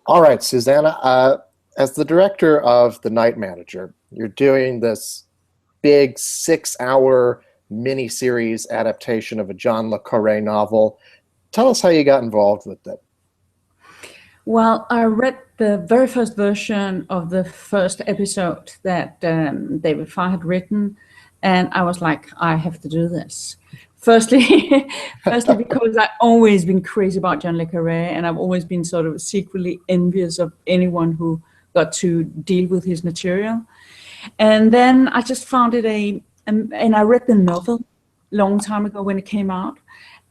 All right, Susanna, as the director of The Night Manager, you're doing this big 6-hour miniseries adaptation of a John le Carré novel. Tell us how you got involved with it. Well, I read the very first version of the first episode that David Farr had written, and I was like, I have to do this. Firstly, firstly because I've always been crazy about John le Carré, and I've always been sort of secretly envious of anyone who got to deal with his material. And then I just found and I read the novel long time ago when it came out.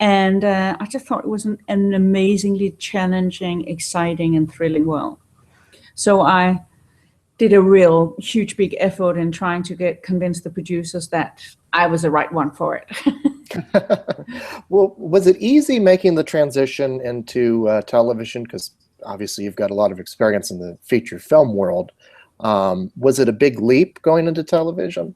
And I just thought it was an amazingly challenging, exciting, and thrilling world. So I did a real huge, big effort in trying to convince the producers that I was the right one for it. Well, was it easy making the transition into television? Because obviously you've got a lot of experience in the feature film world. Was it a big leap going into television?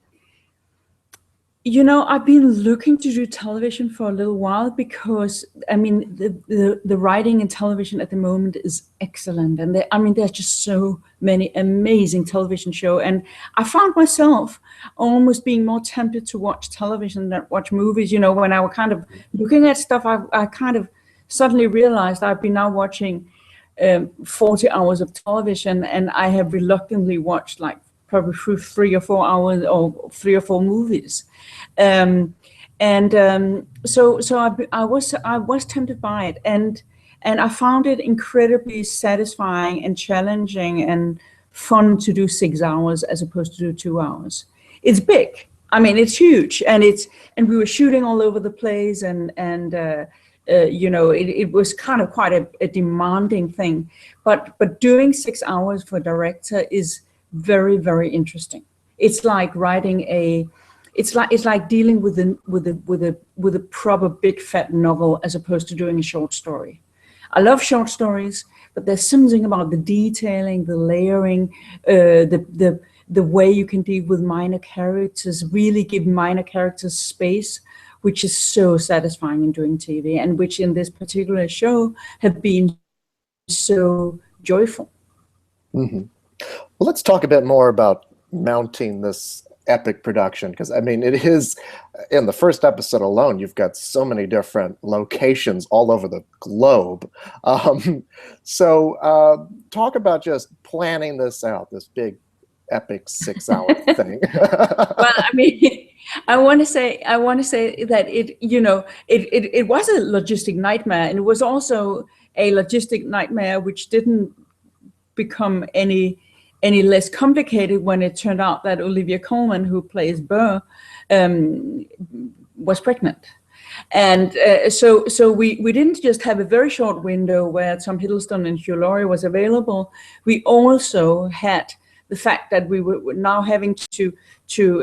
You know, I've been looking to do television for a little while because, I mean, the writing in television at the moment is excellent. And there's just so many amazing television shows. And I found myself almost being more tempted to watch television than watch movies. You know, when I was kind of looking at stuff, I kind of suddenly realized I've been now watching 40 hours of television, and I have reluctantly watched like probably through 3 or 4 hours or 3 or 4 movies. So I was tempted by it, and I found it incredibly satisfying and challenging and fun to do 6 hours as opposed to do 2 hours. It's big. I mean, it's huge, and we were shooting all over the place, and you know, it was kind of quite a demanding thing. But doing 6 hours for a director is very, very interesting. It's like writing it's like dealing with a proper big fat novel as opposed to doing a short story. I love short stories, but there's something about the detailing, the layering, the way you can deal with minor characters, really give minor characters space, which is so satisfying in doing TV, and which in this particular show have been so joyful. Mm-hmm. Well, let's talk a bit more about mounting this epic production, because I mean, it is, in the first episode alone, you've got so many different locations all over the globe. Talk about just planning this out, this big epic 6-hour thing. Well, I mean, I want to say that it was a logistic nightmare, and it was also a logistic nightmare which didn't become any less complicated when it turned out that Olivia Colman, who plays Bier, was pregnant. And so we didn't just have a very short window where Tom Hiddleston and Hugh Laurie was available. We also had the fact that we were now having to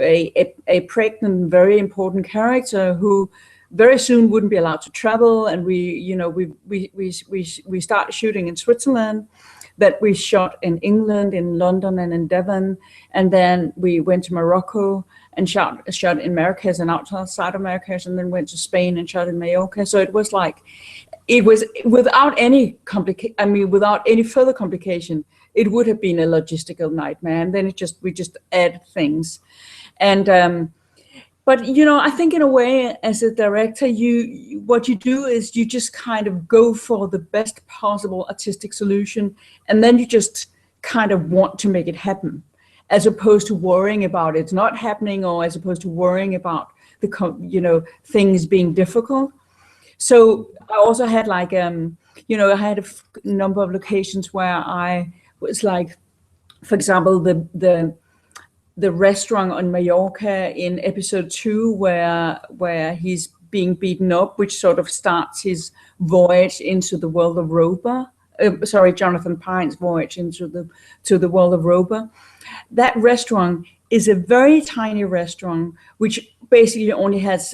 a pregnant, very important character who very soon wouldn't be allowed to travel. And we started shooting in Switzerland, that we shot in England, in London, and in Devon, and then we went to Morocco and shot in Marrakesh and outside of Marrakesh, and then went to Spain and shot in Mallorca. So it was without any further complication, it would have been a logistical nightmare. And then we just add things, and but you know, I think in a way, as a director, what you do is you just kind of go for the best possible artistic solution, and then you just kind of want to make it happen, as opposed to worrying about it's not happening, or as opposed to worrying about things being difficult. So I also had I had a number of locations where I was like, for example, the restaurant on Mallorca in episode 2 where he's being beaten up, which sort of starts his voyage into the world of Roba. Jonathan Pyne's voyage into the world of Roba. That restaurant is a very tiny restaurant, which basically only has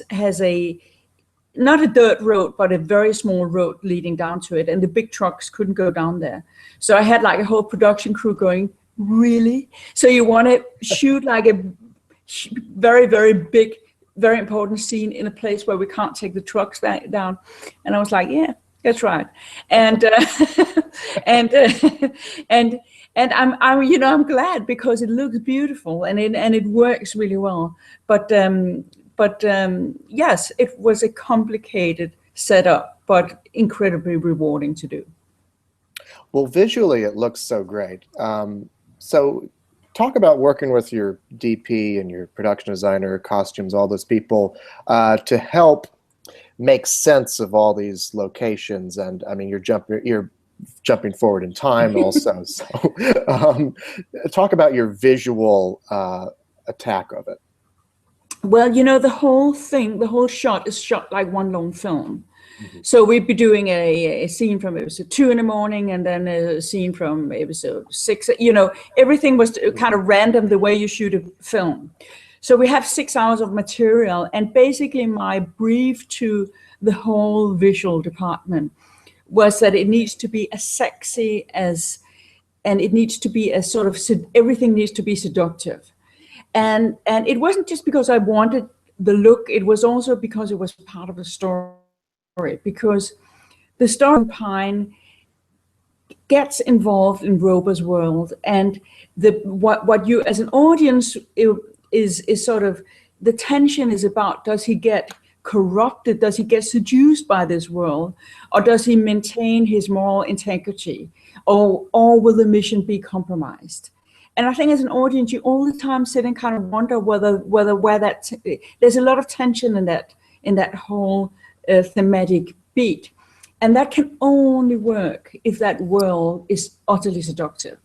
not a dirt road, but a very small road leading down to it, and the big trucks couldn't go down there. So I had like a whole production crew going, really? So you want to shoot like a very, very big, very important scene in a place where we can't take the trucks down? And I was like, yeah, That's right, and and I'm I'm glad because it looks beautiful and it works really well. But yes, it was a complicated setup, but incredibly rewarding to do. Well, visually, it looks so great. So talk about working with your DP and your production designer, costumes, all those people to help make sense of all these locations. And I mean, you're jumping forward in time also. So talk about your visual attack of it. Well, the whole thing, the whole shot is shot like one long film. Mhm. So we'd be doing a scene from episode 2 in the morning, and then a scene from episode 6. Everything was kind of random the way you shoot a film. So we have 6 hours of material, and basically my brief to the whole visual department was that it needs to be as sexy as, and it needs to be as sort of, everything needs to be seductive. And it wasn't just because I wanted the look, it was also because it was part of the story. Because the story of Pine gets involved in Roper's world, and what you as an audience is sort of, the tension is about, does he get corrupted, does he get seduced by this world, or does he maintain his moral integrity, or will the mission be compromised? And I think as an audience, you all the time sit and kind of wonder where that there's a lot of tension in that whole thematic beat, and that can only work if that world is utterly seductive.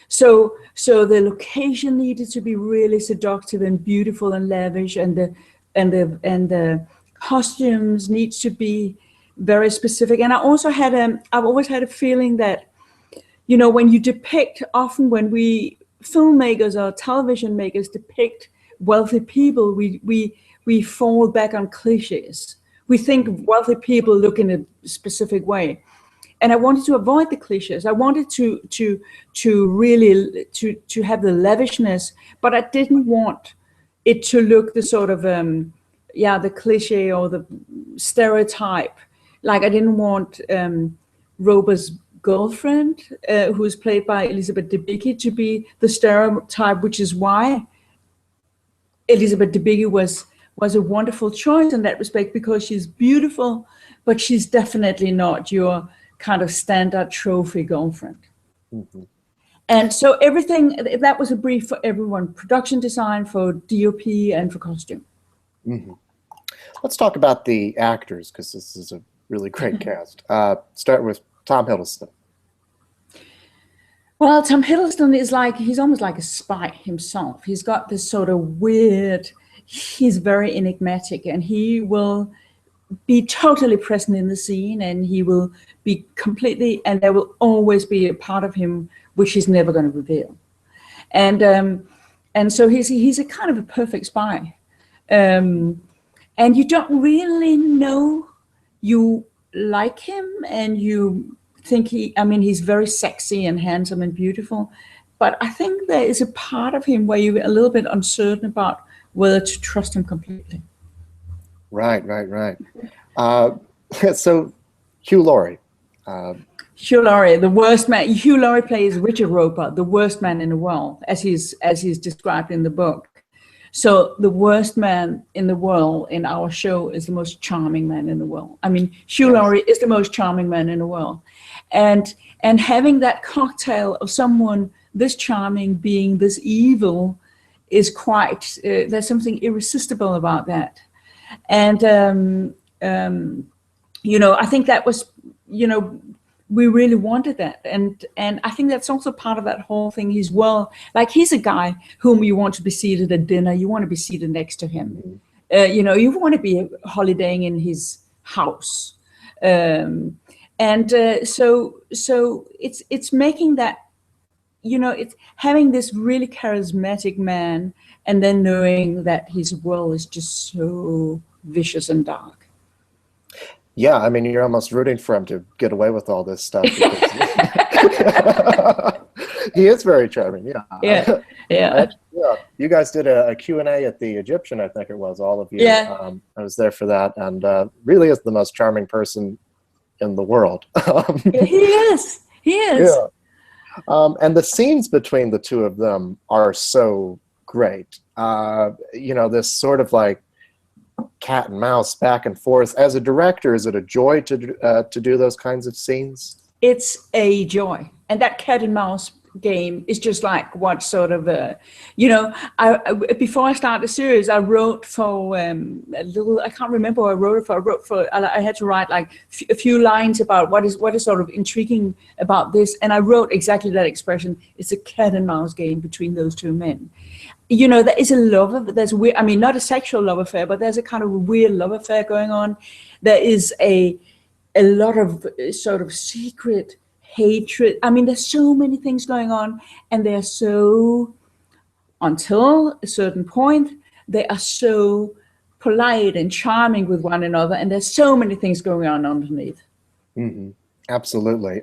So the location needed to be really seductive and beautiful and lavish, and the costumes needs to be very specific. And I've always had a feeling that, when you depict, often when we filmmakers or television makers depict wealthy people, we fall back on cliches. We think wealthy people look in a specific way. And I wanted to avoid the cliches. I wanted to really have the lavishness, but I didn't want it to look the sort of the cliche or the stereotype. Like I didn't want Roper's girlfriend, who's played by Elizabeth Debicki, to be the stereotype, which is why Elizabeth Debicki was a wonderful choice in that respect, because she's beautiful, but she's definitely not your kind of standard trophy girlfriend. Mm-hmm. And so everything, that was a brief for everyone, production design, for DOP, and for costume. Mm-hmm. Let's talk about the actors, because this is a really great cast. Start with Tom Hiddleston. Well, Tom Hiddleston is he's almost like a spy himself. He's got this sort of weird, he's very enigmatic, and he will be totally present in the scene, and he will be completely, and there will always be a part of him which he's never going to reveal. And so he's a kind of a perfect spy. And you don't really know you like him, and you think he's very sexy and handsome and beautiful, but I think there is a part of him where you're a little bit uncertain about whether to trust him completely. Right. So Hugh Laurie. Hugh Laurie, the worst man. Hugh Laurie plays Richard Roper, the worst man in the world, as he's described in the book. So the worst man in the world in our show is the most charming man in the world. I mean, Hugh Laurie is the most charming man in the world. And having that cocktail of someone this charming being this evil is quite, there's something irresistible about that. And, I think that was, we really wanted that. And I think that's also part of that whole thing. He's a guy whom you want to be seated at dinner. You want to be seated next to him. You want to be holidaying in his house. So it's making that, it's having this really charismatic man, and then knowing that his world is just so vicious and dark. Yeah, I mean, you're almost rooting for him to get away with all this stuff. He is very charming, yeah. Yeah. You guys did a Q&A at the Egyptian, I think it was, all of you. Yeah. I was there for that, and really is the most charming person in the world. Yeah, he is. He is. Yeah. And the scenes between the two of them are so great. This sort of like cat and mouse back and forth. As a director, is it a joy to do those kinds of scenes? It's a joy, and that cat and mouse game is just like what sort of before I started the series, I wrote for a little, I can't remember what I wrote it for. I had to write like a few lines about what is sort of intriguing about this, and I wrote exactly that expression. It's a cat and mouse game between those two men. There is a love, there's weird, I mean, not a sexual love affair, but there's a kind of weird love affair going on. There is a lot of sort of secret hatred. I mean, there's so many things going on, and they're so, until a certain point, they are so polite and charming with one another, and there's so many things going on underneath. Mm-hmm. Absolutely.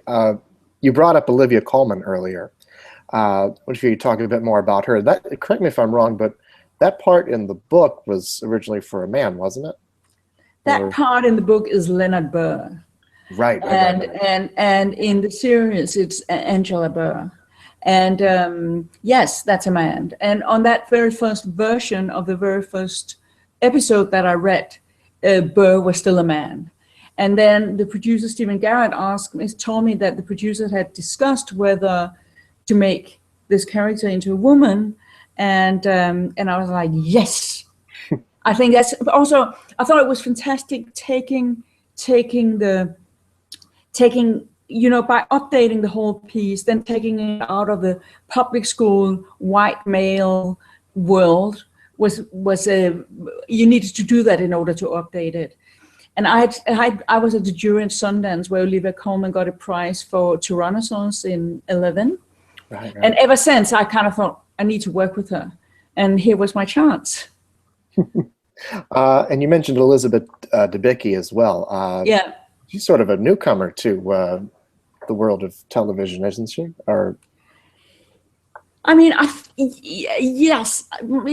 You brought up Olivia Colman earlier. What if you talk a bit more about her? Correct me if I'm wrong, but that part in the book was originally for a man, wasn't it? That part in the book is Leonard Burr. Right. And in the series, it's Angela Burr. And yes, that's a man. And on that very first version of the very first episode that I read, Burr was still a man. And then the producer, Stephen Garrett, told me that the producers had discussed whether to make this character into a woman. And I was like, yes. I think that's also, I thought it was fantastic taking, by updating the whole piece, then taking it out of the public school white male world was you needed to do that in order to update it. And I was at the jury in Sundance where Olivia Colman got a prize for Tyrannosaurus in 11. Right. And ever since, I kind of thought, I need to work with her. And here was my chance. And you mentioned Elizabeth Debicki as well. Yeah. She's sort of a newcomer to the world of television, isn't she? Or I mean, yes,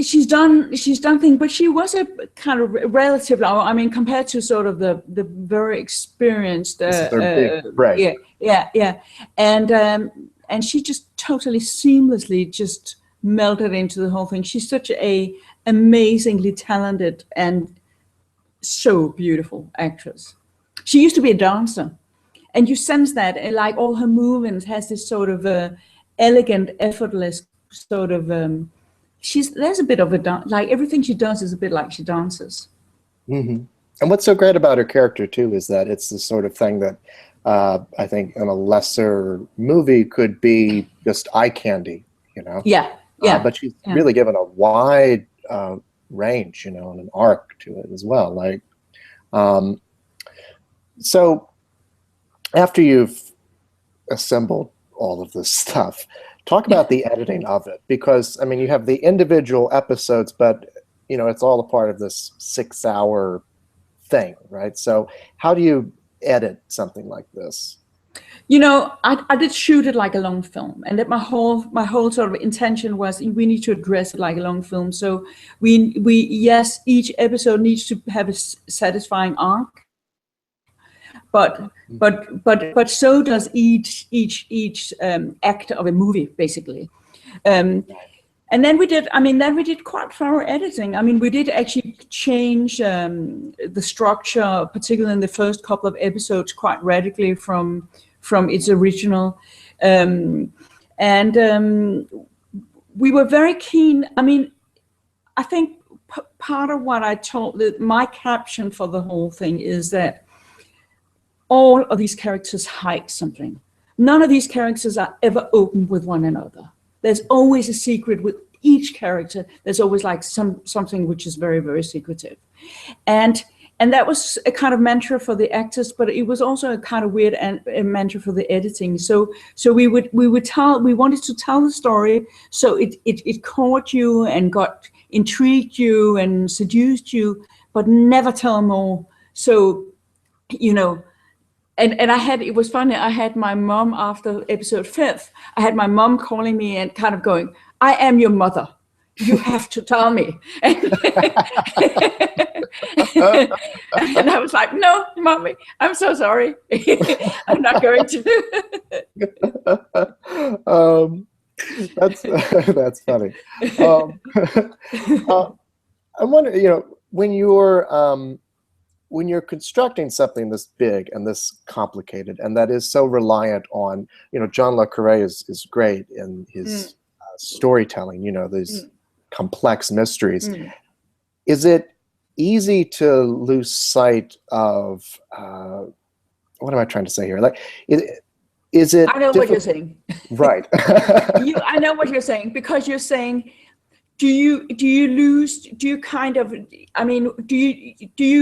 she's done things, but she was a kind of relatively, I mean, compared to sort of the very experienced, right. Yeah. And she just totally seamlessly just melted into the whole thing. She's such a amazingly talented and so beautiful actress. She used to be a dancer, and you sense that, and like all her movements has this sort of elegant, effortless sort of. There's a bit of a dance, like everything she does is a bit like she dances. Mm-hmm. And what's so great about her character too is that it's the sort of thing that I think in a lesser movie could be just eye candy, Yeah. But she's really given a wide range, and an arc to it as well. Like, so after you've assembled all of this stuff, talk about the editing of it, because I mean, you have the individual episodes, but it's all a part of this 6-hour thing, right? So how do you edit something like this? I did shoot it like a long film, and that my whole sort of intention was we need to address it like a long film. So yes, each episode needs to have a satisfying arc, but so does each act of a movie, basically. And then we did quite thorough editing. I mean, we did actually change the structure, particularly in the first couple of episodes, quite radically from its original. We were very keen. I mean, I think part of what I told, my caption for the whole thing is that all of these characters hide something. None of these characters are ever open with one another. There's always a secret with each character. There's always like something which is very, very secretive. And that was a kind of mantra for the actors, but it was also a kind of weird a mantra for the editing. So we wanted to tell the story so it caught you and intrigued you and seduced you, but never tell more. So, and it was funny, I had my mom after episode 5, I had my mom calling me and kind of going, I am your mother. you have to tell me. And I was like, no, mommy, I'm so sorry. I'm not going to. That's funny. I'm wondering, when you're constructing something this big and this complicated, and that is so reliant on, John le Carré is great in his storytelling, these complex mysteries. Is it easy to lose sight of, what am I trying to say here? Like, is it? I know what you're saying. Right. I know what you're saying, because you're saying, do you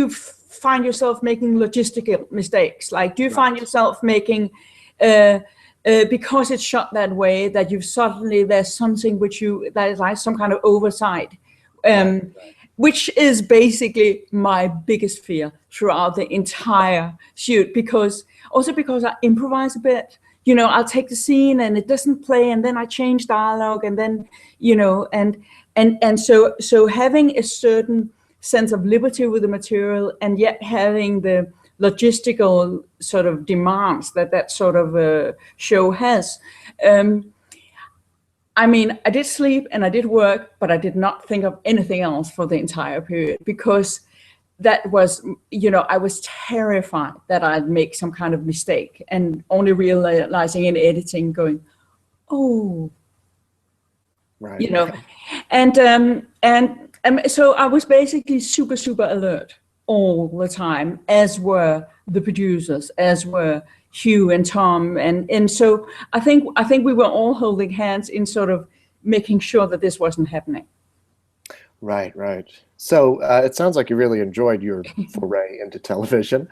find yourself making logistical mistakes? Like, do you find yourself making, because it's shot that way, that you've suddenly, there's something that is like some kind of oversight, which is basically my biggest fear throughout the entire shoot, because I improvise a bit. I'll take the scene and it doesn't play, and then I change dialogue, and then, and so having a certain sense of liberty with the material, and yet having the logistical sort of demands that sort of show has. I did sleep and I did work, but I did not think of anything else for the entire period, because that was, I was terrified that I'd make some kind of mistake, and only realizing in editing, going, oh, right. And so I was basically super, super alert all the time, as were the producers, as were Hugh and Tom, and so I think we were all holding hands in sort of making sure that this wasn't happening. Right. So it sounds like you really enjoyed your foray into television.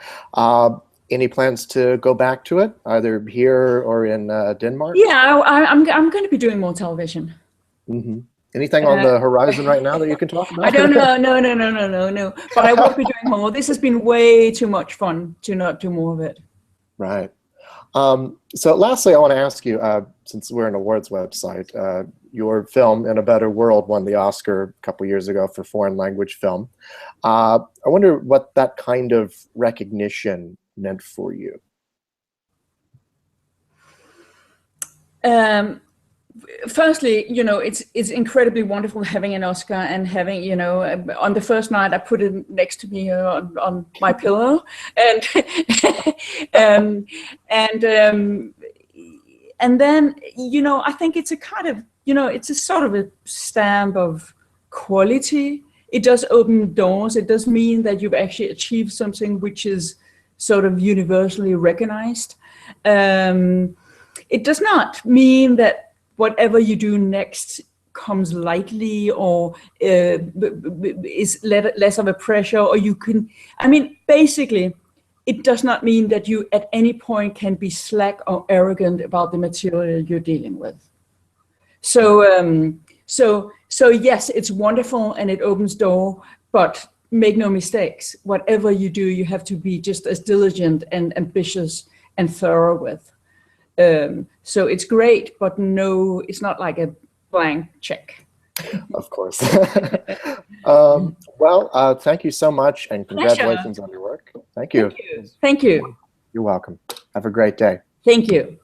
Any plans to go back to it, either here or in Denmark? Yeah, I'm going to be doing more television. Mm-hmm. Anything on the horizon right now that you can talk about? I don't know. No. But I will be doing more. This has been way too much fun to not do more of it. Right. So lastly, I want to ask you, since we're an awards website, your film In a Better World won the Oscar a couple years ago for foreign language film. I wonder what that kind of recognition meant for you. Firstly, it's incredibly wonderful having an Oscar, and having, on the first night I put it next to me on my pillow, and and then, I think it's a kind of, it's a sort of a stamp of quality. It does open doors. It does mean that you've actually achieved something which is sort of universally recognized. It does not mean that whatever you do next comes lightly, or is less of a pressure, or you can, basically, it does not mean that you at any point can be slack or arrogant about the material you're dealing with. So yes, it's wonderful and it opens door, but make no mistakes. Whatever you do, you have to be just as diligent and ambitious and thorough with. So it's great, but no, it's not like a blank check. Of course. Well, thank you so much, and congratulations on your work. Thank you. Thank you. You're welcome. Have a great day. Thank you.